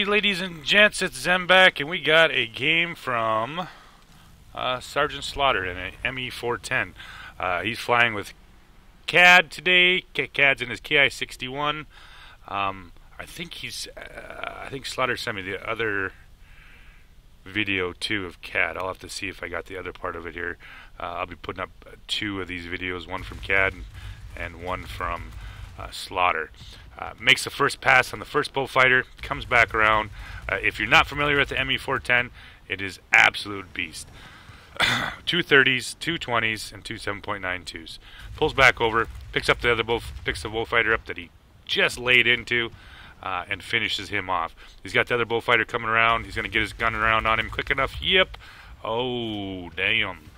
Howdy, ladies and gents, it's Zemback, and we got a game from Sergeant Slaughter in an ME-410. He's flying with CAD today. CAD's in his KI-61. I think Slaughter sent me the other video too of CAD. I'll have to see if I got the other part of it here. I'll be putting up two of these videos, one from CAD and one from Slaughter. Makes the first pass on the first bullfighter, comes back around. If you're not familiar with the ME-410, it is absolute beast. 230s, 220s, and two 7.92s. Pulls back over, picks the bullfighter up that he just laid into, and finishes him off. He's got the other bullfighter coming around. He's going to get his gun around on him quick enough. Yep. Oh, damn.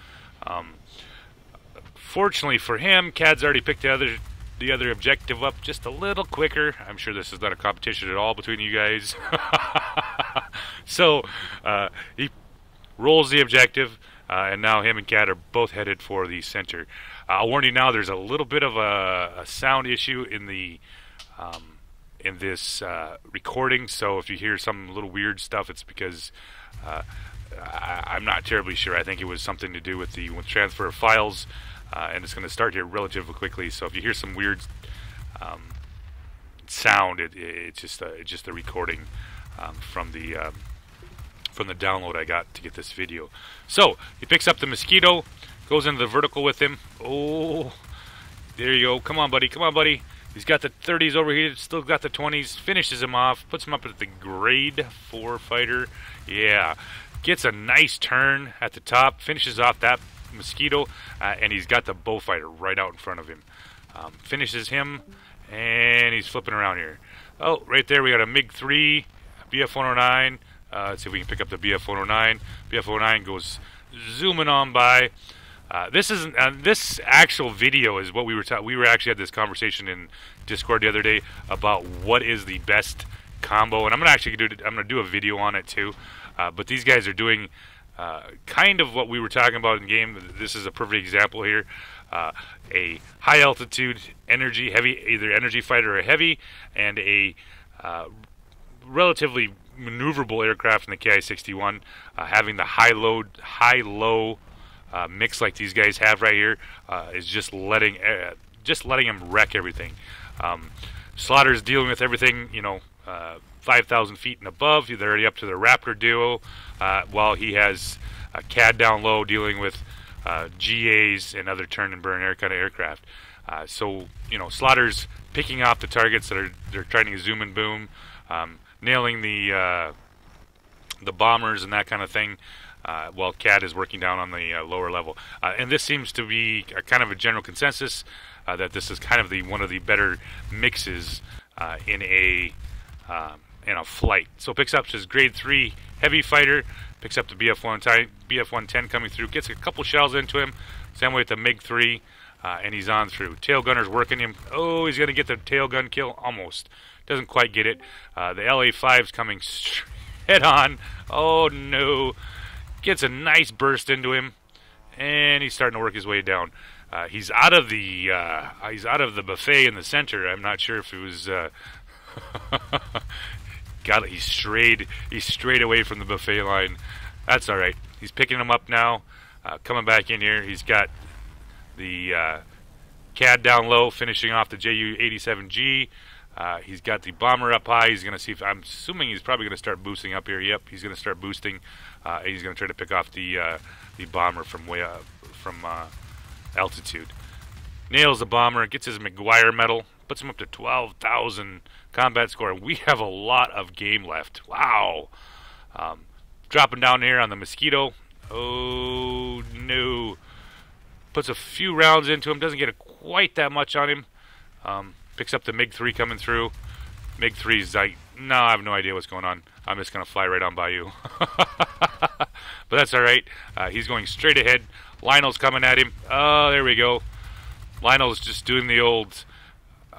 Fortunately for him, CAD's already picked the other objective up just a little quicker. I'm sure this is not a competition at all between you guys. So he rolls the objective, and now him and CAD are both headed for the center. I'll warn you now, there's a little bit of a sound issue in this recording, so if you hear some little weird stuff, it's because I'm not terribly sure. I think it was something to do with the transfer of files. And it's going to start here relatively quickly. So if you hear some weird sound, it's just the recording from the download I got to get this video. So he picks up the Mosquito, goes into the vertical with him. Oh, there you go. Come on, buddy. Come on, buddy. He's got the 30s over here. Still got the 20s. Finishes him off. Puts him up at the grade 4 fighter. Yeah, gets a nice turn at the top. Finishes off that Mosquito, and he's got the bullfighter right out in front of him. Finishes him, and he's flipping around here. Oh, right there we got a MiG-3, BF-109. Let's see if we can pick up the BF-109. BF-109 goes zooming on by. This actual video is what we were actually had this conversation in Discord the other day about what is the best combo, and I'm gonna do a video on it too. But these guys are doing kind of what we were talking about in game. This is a perfect example here. A high altitude energy heavy, either energy fighter or heavy, and a relatively maneuverable aircraft in the KI-61, having the high-low mix like these guys have right here, is just letting them wreck everything. Slaughter's dealing with everything, 5,000 feet and above. They're already up to the Raptor duo, while he has CAD down low dealing with GAs and other turn and burn kind of aircraft. So Slaughter's picking off the targets that they're trying to zoom and boom, nailing the bombers and that kind of thing, while CAD is working down on the lower level. And this seems to be kind of a general consensus that this is kind of one of the better mixes in a flight. So picks up his grade 3 heavy fighter, picks up the BF-110 coming through, gets a couple shells into him, same way with the MiG-3, and he's on through. Tail gunner's working him. Oh, he's going to get the tail gun kill. Almost. Doesn't quite get it. The LA-5's coming head on. Oh, no. Gets a nice burst into him, and he's starting to work his way down. He's out of the buffet in the center. I'm not sure if it was... He's strayed away from the buffet line. That's all right. He's picking him up now, coming back in here. He's got the CAD down low, finishing off the Ju-87G. He's got the bomber up high. He's going to see if, I'm assuming he's probably going to start boosting up here. Yep, he's going to start boosting. He's going to try to pick off the bomber from altitude. Nails the bomber, gets his McGuire medal, puts him up to 12,000 combat score. We have a lot of game left. Wow. Dropping down here on the Mosquito. Oh, no. Puts a few rounds into him. Doesn't get quite that much on him. Picks up the MiG-3 coming through. MiG-3's like, no, I have no idea what's going on. I'm just going to fly right on by you. But that's all right. He's going straight ahead. Lionel's coming at him. Oh, there we go. Lionel's just doing the old...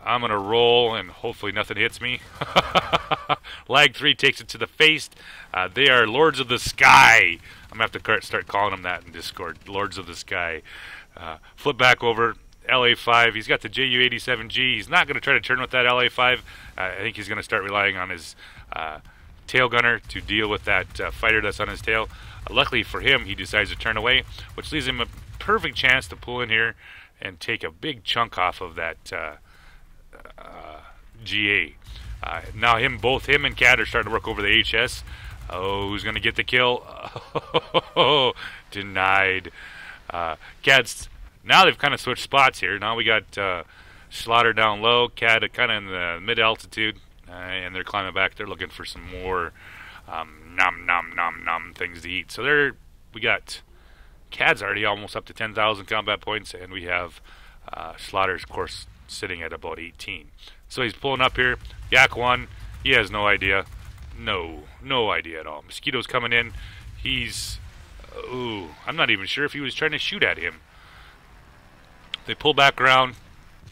I'm going to roll and hopefully nothing hits me. Lag 3 takes it to the face. They are Lords of the Sky. I'm going to have to start calling them that in Discord. Lords of the Sky. Flip back over. LA-5. He's got the Ju-87G. He's not going to try to turn with that LA-5. I think he's going to start relying on his tail gunner to deal with that fighter that's on his tail. Luckily for him, he decides to turn away, which leaves him a perfect chance to pull in here and take a big chunk off of that GA. Now both him and Cad are starting to work over the HS. Oh, who's going to get the kill? Oh, denied. Cad's, now they've kind of switched spots here. Now we got Slaughter down low, Cad kind of in the mid-altitude, and they're climbing back. They're looking for some more nom nom nom nom things to eat. So we got Cad's already almost up to 10,000 combat points, and we have Slaughter's, of course, sitting at about 18. So he's pulling up here. Yak 1, he has no idea. No idea at all. Mosquito's coming in. He's, I'm not even sure if he was trying to shoot at him. They pull back around.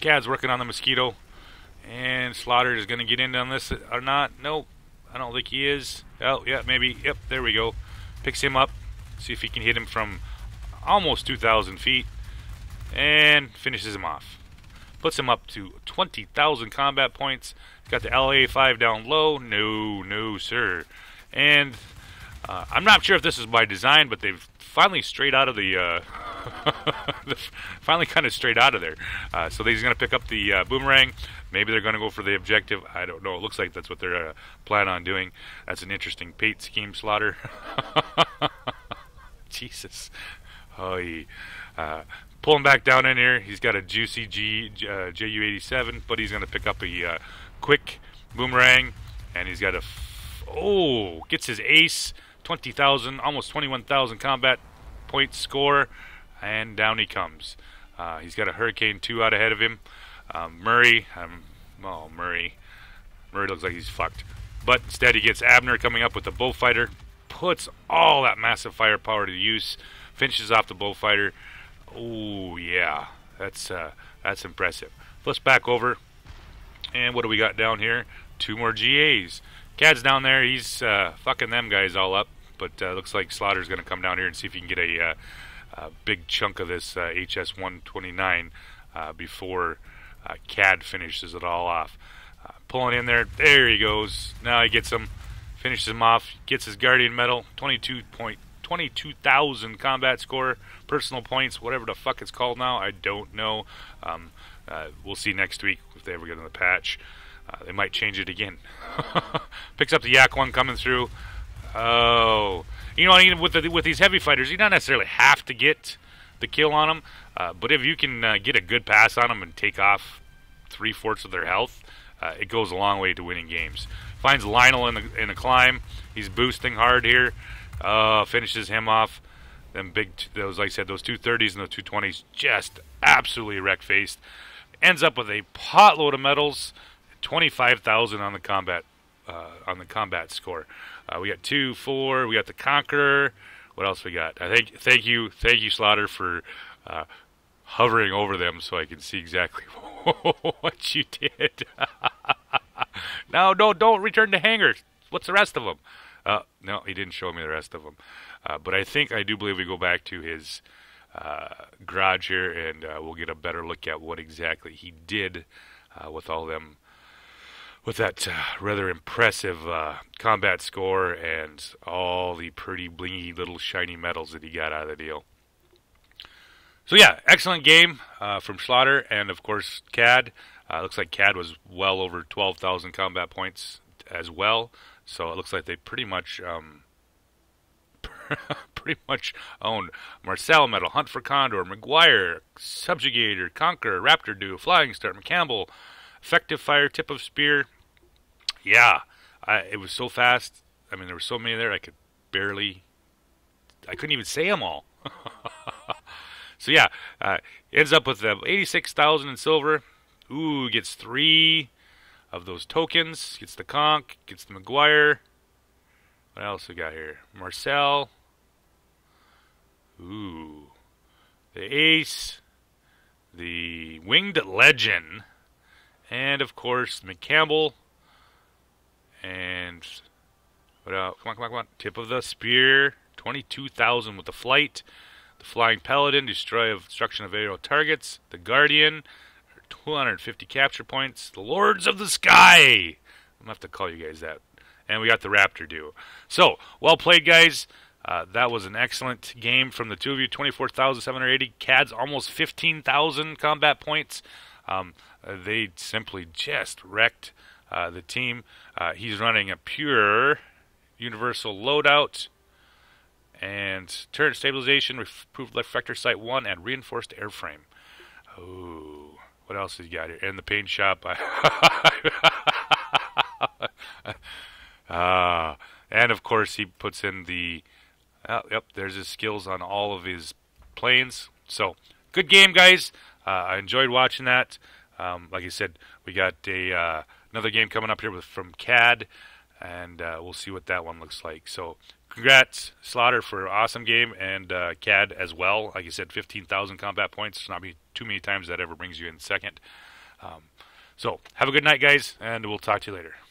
Cad's working on the Mosquito. And Slaughter is going to get in on this or not. Nope, I don't think he is. Oh, yeah, maybe. Yep, there we go. Picks him up. See if he can hit him from almost 2,000 feet. And finishes him off. Puts him up to 20,000 combat points. Got the LA5 down low. No, sir. And I'm not sure if this is by design, but they've finally strayed out of the... finally kind of strayed out of there. So he's going to pick up the boomerang. Maybe they're going to go for the objective. I don't know. It looks like that's what they're planning on doing. That's an interesting bait scheme, Slaughter. Jesus. Oh, pulling back down in here. He's got a juicy JU-87, but he's going to pick up a quick boomerang, and he's got gets his ace, 20,000, almost 21,000 combat point score, and down he comes. He's got a Hurricane 2 out ahead of him. Murray looks like he's fucked. But instead he gets Abner coming up with the Bullfighter, puts all that massive firepower to use, finishes off the Bullfighter. Oh yeah, that's impressive. Let's back over, and what do we got down here? 2 more GAs. Cad's down there. He's fucking them guys all up. But looks like Slaughter's going to come down here and see if he can get a big chunk of this HS-129 before Cad finishes it all off. Pulling in there. There he goes. Now he gets him. Finishes him off. Gets his Guardian Medal. 22,000 combat score. Personal points. Whatever the fuck it's called now. I don't know. We'll see next week if they ever get in the patch. They might change it again. Picks up the Yak 1 coming through. Oh, you know, with these heavy fighters, you don't necessarily have to get the kill on them, but if you can get a good pass on them and take off 3/4 of their health, it goes a long way to winning games. Finds Lionel in a climb. He's boosting hard here. Finishes him off. Them those, like I said, those 230s and the 220s, just absolutely wreck-faced. Ends up with a potload of medals, 25,000 on the combat score. We got 2, 4. We got the Conqueror. What else we got? Thank you, Slaughter, for hovering over them so I can see exactly what you did. No, don't return to hangar. What's the rest of them? No, he didn't show me the rest of them. But I do believe we go back to his garage here, and we'll get a better look at what exactly he did with all them. With that rather impressive combat score and all the pretty blingy little shiny medals that he got out of the deal. So yeah, excellent game from Slaughter and of course Cad. Looks like Cad was well over 12,000 combat points as well. So it looks like they pretty much owned Marcel Medal, Hunt for Condor, McGuire, Subjugator, Conqueror, Raptor Duo, Flying Star, McCampbell, Effective Fire, Tip of Spear. Yeah, it was so fast. I mean, there were so many there, I couldn't even say them all. So yeah, ends up with 86,000 in silver. Ooh, gets 3 of those tokens. Gets the Conch, gets the McGuire. What else we got here? Marcel. Ooh, the Ace, the Winged Legend, and of course McCampbell. And what else? Come on. Tip of the Spear. 22,000 with the Flight. The Flying Paladin. Destruction of aerial targets. The Guardian. 250 capture points. The Lords of the Sky. I'm going to have to call you guys that and we got the Raptor duo. So, well played, guys. That was an excellent game from the two of you. 24,780. CAD's almost 15,000 combat points. They simply just wrecked the team. He's running a pure universal loadout and turret stabilization, improved reflector sight 1, and reinforced airframe. Oh, what else has he got here? And the paint shop. And of course he puts in the yep, there's his skills on all of his planes. So good game, guys. I enjoyed watching that. Like I said, we got another game coming up here from CAD, and we'll see what that one looks like. So congrats, Slaughter, for an awesome game, and CAD as well. Like I said, 15,000 combat points. There's not too many times that ever brings you in second. So have a good night, guys, and we'll talk to you later.